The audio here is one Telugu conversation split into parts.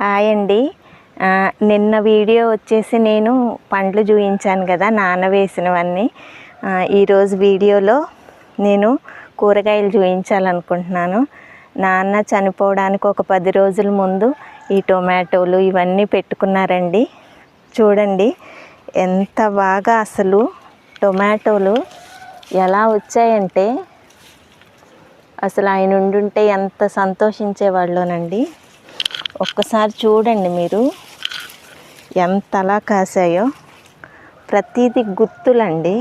హాయ్ అండి. నిన్న వీడియో వచ్చేసి నేను పండ్లు చూపించాను కదా నానవేసినవన్నీ. ఈరోజు వీడియోలో నేను కూరగాయలు చూపించాలనుకుంటున్నాను. నాన్న చనిపోవడానికి ఒక 10 రోజుల ముందు ఈ టొమాటోలు ఇవన్నీ పెట్టుకున్నారండి. చూడండి ఎంత బాగా అసలు టొమాటోలు ఎలా వచ్చాయంటే అసలు ఆయన ఉండుంటే ఎంత సంతోషించేవాళ్ళోనండి. ఒక్కసారి చూడండి మీరు ఎంతలా కాసాయో. ప్రతిదీ గుత్తులండి.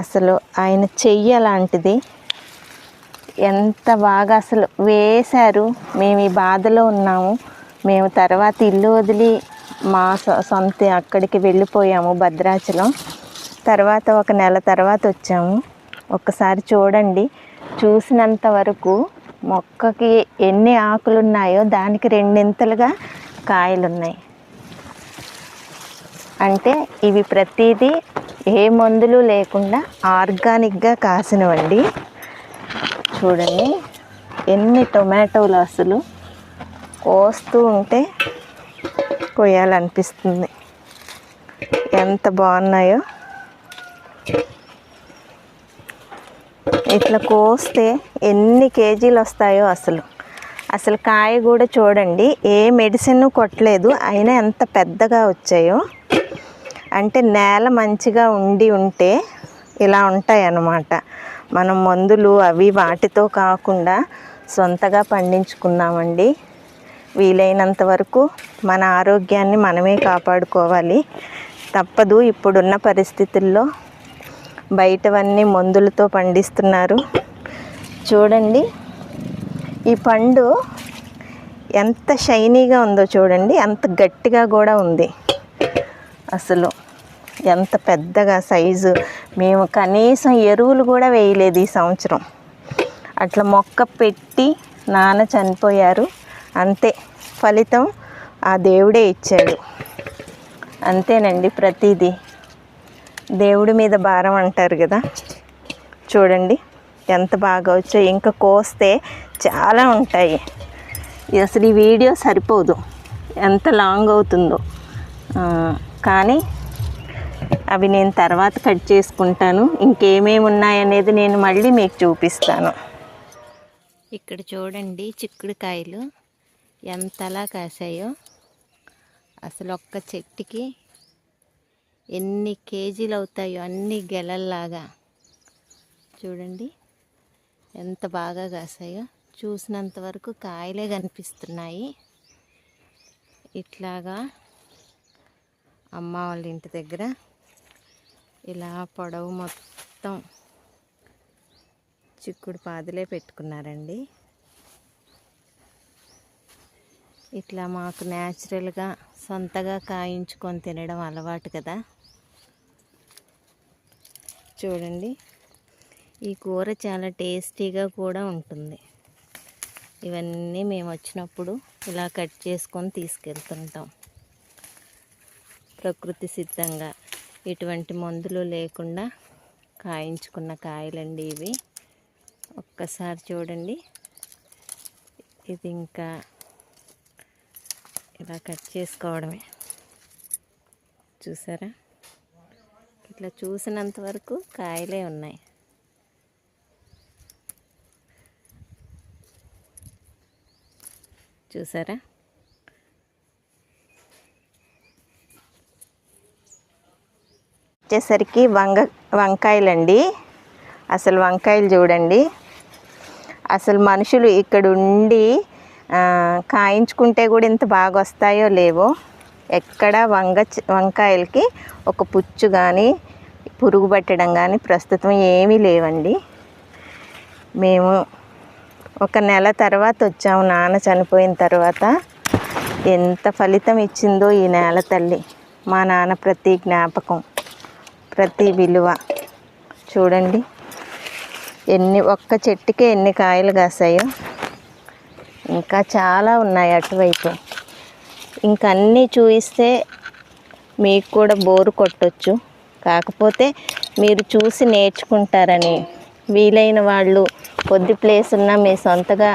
అసలు ఆయన చెయ్యి అలాంటిది. ఎంత బాగా అసలు వేశారు. మేము ఈ బాధలో ఉన్నాము. మేము తర్వాత ఇల్లు వదిలి మా సొంత అక్కడికి వెళ్ళిపోయాము భద్రాచలం. తర్వాత ఒక నెల తర్వాత వచ్చాము. ఒక్కసారి చూడండి. చూసినంత వరకు మొక్కకి ఎన్ని ఆకులు ఉన్నాయో దానికి 2 కాయలు ఉన్నాయి. అంటే ఇవి ప్రతిదీ ఏ మందులు లేకుండా ఆర్గానిక్గా కాసినవండి. చూడండి ఎన్ని టొమాటోలు అసలు కోస్తూ ఉంటే కొయ్యాలనిపిస్తుంది. ఎంత బాగున్నాయో. ఇట్లా కోస్తే ఎన్ని కేజీలు వస్తాయో అసలు కాయ కూడా చూడండి. ఏ మెడిసిన్ కొట్టలేదు, అయినా ఎంత పెద్దగా వచ్చాయో. అంటే నేల మంచిగా ఉంటే ఇలా ఉంటాయి అన్నమాట. మనం మందులు అవి వాటితో కాకుండా సొంతగా పండించుకున్నామండి. వీలైనంత వరకు మన ఆరోగ్యాన్ని మనమే కాపాడుకోవాలి. తప్పదు. ఇప్పుడున్న పరిస్థితుల్లో బయటవన్నీ మందులతో పండిస్తున్నారు. చూడండి ఈ పండు ఎంత షైనీగా ఉందో చూడండి. ఎంత గట్టిగా కూడా ఉంది. అసలు ఎంత పెద్దగా సైజు. మేము కనీసం ఎరువులు కూడా వేయలేదు ఈ సంవత్సరం. అట్లా మొక్క పెట్టి నాన్న చనిపోయారు. అంతే, ఫలితం ఆ దేవుడే ఇచ్చాడు. అంతేనండి. ప్రతిదీ దేవుడి మీద భారం అంటారు కదా. చూడండి ఎంత బాగా వచ్చాయి. ఇంకా కోస్తే చాలా ఉంటాయి. అసలు ఈ వీడియో సరిపోదు, ఎంత లాంగ్ అవుతుందో. కానీ అవి నేను తర్వాత కట్ చేసుకుంటాను. ఇంకేమేమి ఉన్నాయనేది నేను మళ్ళీ మీకు చూపిస్తాను. ఇక్కడ చూడండి చిక్కుడుకాయలు ఎంతలా కాసాయో. అసలు ఒక్క చెట్టుకి ఎన్ని కేజీలు అవుతాయో, అన్ని గెలల్లాగా. చూడండి ఎంత బాగా కాసాయో. చూసినంత వరకు కాయలే కనిపిస్తున్నాయి. ఇట్లాగా అమ్మ వాళ్ళ ఇంటి దగ్గర ఇలా పొడవు మొత్తం చిక్కుడు పాదులే పెట్టుకున్నారండి. ఇట్లా మాకు న్యాచురల్గా సొంతగా కాయించుకొని తినడం అలవాటు కదా. చూడండి ఈ కూర చాలా టేస్టీగా కూడా ఉంటుంది. ఇవన్నీ మేము వచ్చినప్పుడు ఇలా కట్ చేసుకొని తీసుకెళ్తుంటాం. ప్రకృతి సిద్ధంగా ఎటువంటి మందులు లేకుండా కాయించుకున్న కాయలండి ఇవి. ఒక్కసారి చూడండి. ఇది ఇంకా ఇలా కట్ చేసుకోవడమే. చూసారా, ఇట్లా చూసినంత వరకు కాయలే ఉన్నాయి. చూసారా, వచ్చేసరికి వంకాయలండి. అసలు వంకాయలు చూడండి. అసలు మనుషులు ఇక్కడ ఉండి కాయించుకుంటే కూడా ఇంత బాగా వస్తాయో లేవో. ఎక్కడ వంకాయలకి ఒక పుచ్చు కానీ పురుగు పట్టడం కానీ ప్రస్తుతం ఏమీ లేవండి. మేము ఒక నెల తర్వాత వచ్చాము. నాన్న చనిపోయిన తర్వాత ఎంత ఫలితం ఇచ్చిందో ఈ నేల తల్లి. మా నాన్న ప్రతి జ్ఞాపకం, ప్రతి విలువ. చూడండి ఒక్క చెట్టుకే ఎన్ని కాయలు కాసాయో. ఇంకా చాలా ఉన్నాయి అటువైపు. ఇంకా అన్నీ చూపిస్తే మీకు కూడా బోరు కొట్టొచ్చు. కాకపోతే మీరు చూసి నేర్చుకుంటారని వీలైన వాళ్ళు కొద్ది ప్లేస్ ఉన్నా మీ సొంతగా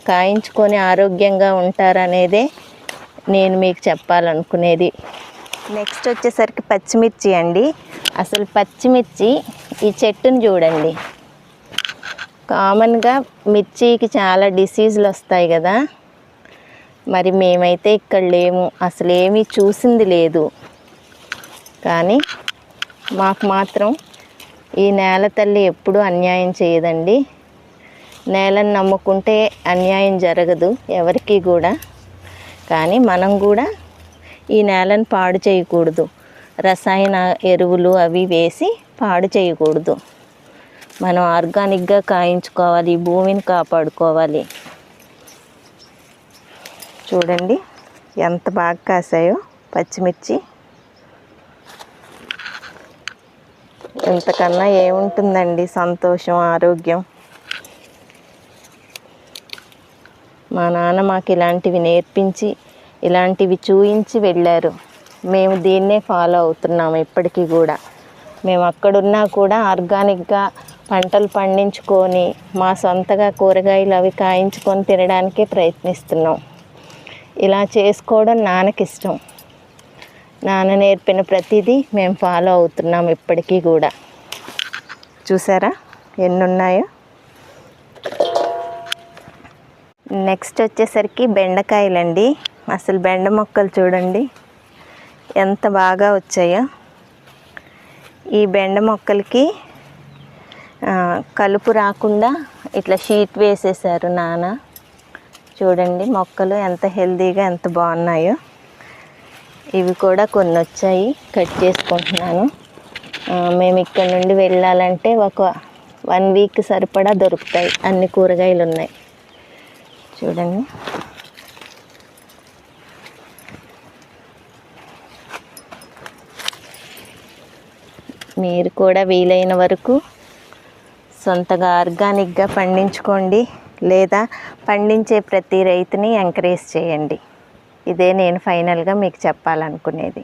కాయించుకొని ఆరోగ్యంగా ఉంటారనేదే నేను మీకు చెప్పాలనుకునేది. నెక్స్ట్ వచ్చేసరికి పచ్చిమిర్చి అండి. అసలు పచ్చిమిర్చి ఈ చెట్టుని చూడండి. కామన్గా మిర్చికి చాలా డిసీజులు వస్తాయి కదా, మరి మేమైతే ఇక్కడ లేము, అసలు ఏమీ చూసింది లేదు. కానీ మాకు మాత్రం ఈ నేల తల్లి ఎప్పుడూ అన్యాయం చేయదండి. నేలను నమ్ముకుంటే అన్యాయం జరగదు ఎవరికి కూడా. కానీ మనం కూడా ఈ నేలను పాడు చేయకూడదు. రసాయన ఎరువులు అవి వేసి పాడు చేయకూడదు. మనం ఆర్గానిక్గా కాయించుకోవాలి, భూమిని కాపాడుకోవాలి. చూడండి ఎంత బాగా కాసాయో పచ్చిమిర్చి. ఇంతకన్నా ఏముంటుందండి సంతోషం, ఆరోగ్యం. మా నాన్న మాకు ఇలాంటివి నేర్పించి ఇలాంటివి చూయించి వెళ్ళారు. మేము దీన్నే ఫాలో అవుతున్నాము ఇప్పటికీ కూడా. మేము అక్కడున్నా కూడా ఆర్గానిక్గా పంటలు పండించుకొని మా సొంతగా కూరగాయలు అవి కాయించుకొని తినడానికే ప్రయత్నిస్తున్నాం. ఇలా చేసుకోవడం నాన్నకి ఇష్టం. నాన్న నేర్పిన ప్రతిదీ మేము ఫాలో అవుతున్నాం ఇప్పటికీ కూడా. చూసారా ఎన్ని ఉన్నాయో. నెక్స్ట్ వచ్చేసరికి బెండకాయలండి. అసలు బెండ మొక్కలు చూడండి ఎంత బాగా వచ్చాయో. ఈ బెండ మొక్కలకి కలుపు రాకుండా ఇట్లా షీట్ వేసేసారు నాన్న. చూడండి మొక్కలు ఎంత హెల్తీగా ఎంత బాగున్నాయో. ఇవి కూడా కొన్ని వచ్చాయి, కట్ చేసుకుంటున్నాను. మేము ఇక్కడ నుండి వెళ్ళాలంటే ఒక 1 వీక్ సరిపడా దొరుకుతాయి, అన్ని కూరగాయలు ఉన్నాయి. చూడండి మీరు కూడా వీలైన వరకు సొంతగా ఆర్గానిక్గా పండించుకోండి, లేదా పండించే ప్రతి రైతుని ఎంకరేజ్ చేయండి. ఇదే నేను ఫైనల్గా మీకు చెప్పాలనుకునేది.